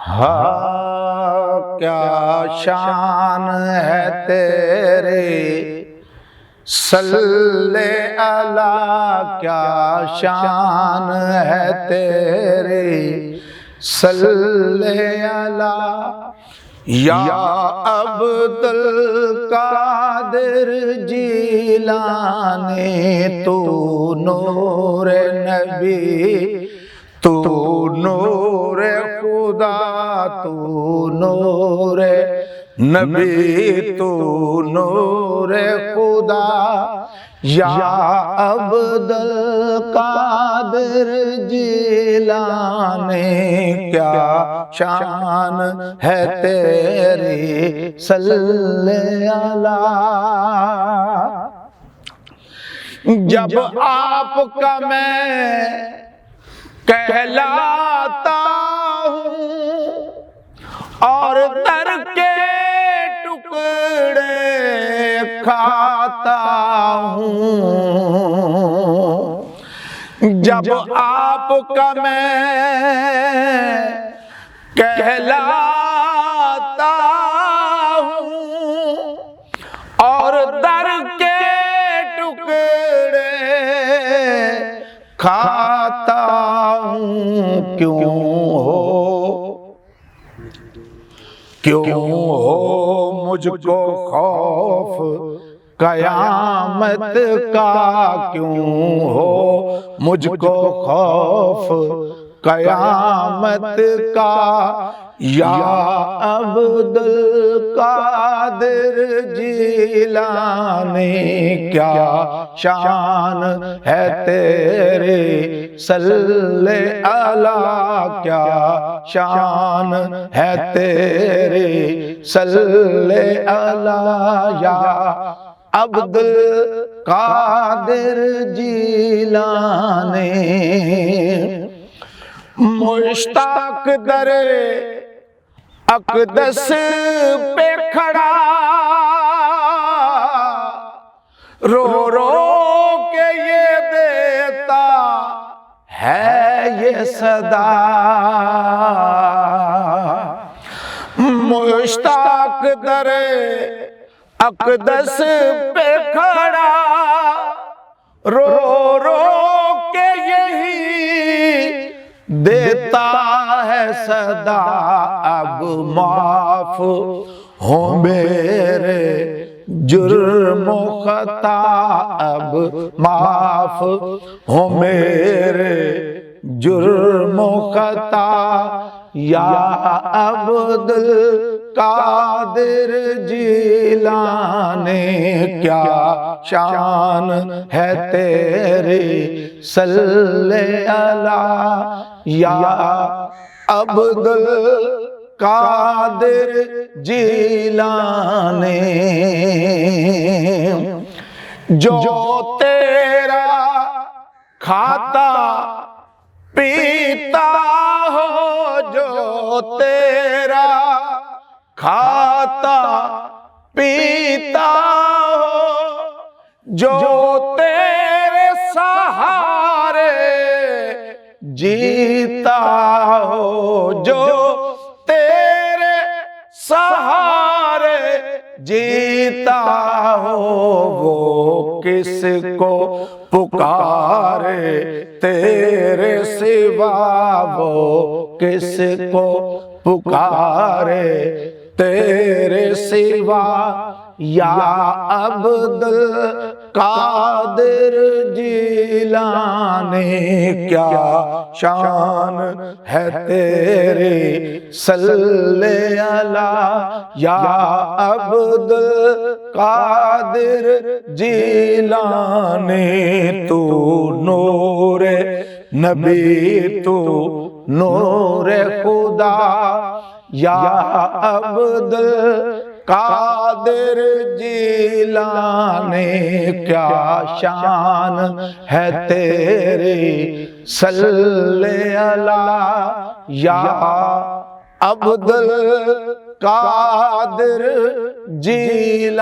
ہاں کیا شان ہے تیری، صلی اللہ کیا شان ہے تیری، صلی اللہ یا عبد القادر جیلانی، تو نور نبی، تو نور خدا، تو نور نبی، تو نور خدا، یا عبد القادر جیلانی کیا شان ہے تیری، صلی اللہ۔ جب آپ کا میں کہلاتا ہوں اور در کے ٹکڑے کھاتا ہوں، جب آپ کا میں کہلاتا ہوں اور در کے ٹکڑے کھاتا ہوں، کیوں ہو مجھ کو خوف قیامت کا، کیوں ہو مجھ کو خوف قیامت کا، یا عبد القادر جیلانی کیا شان ہے تیری، صلی اللہ کیا شان ہے تیری، صلی اللہ یا عبد القادر جیلانی۔ مشتاق در اقدس پہ کھڑا، رو رو کے یہ دیتا ہے یہ صدا، مشتاق در اقدس پہ کھڑا، رو رو کے یہی دیتا ہے صدا، اب معاف ہوں میرے جرم و خطا، اب معاف ہوں میرے جرم و خطا، یا عبد القادر جیلانی کیا شان ہے تیری، صلی اللہ یا عبد القادر جیلانی۔ جو تیرا کھاتا پیتا ہو، جو تیرا کھاتا پیتا ہو، جو تیرے سہارے جیتا ہو، جو تیرے سہارے جیتا ہو، وہ کس کو پکارے تیرے سوا، وہ کس کو پکارے تیرے سوا، یا عبد القادر جیلانی کیا شان ہے تیری، صلی اللہ یا عبد القادر جیلانی، تو نور نبی، تو نور خدا، یا عبد القادر جیلانی کیا شان ہے تیری، صلی اللہ یا عبد القادر جیلانی۔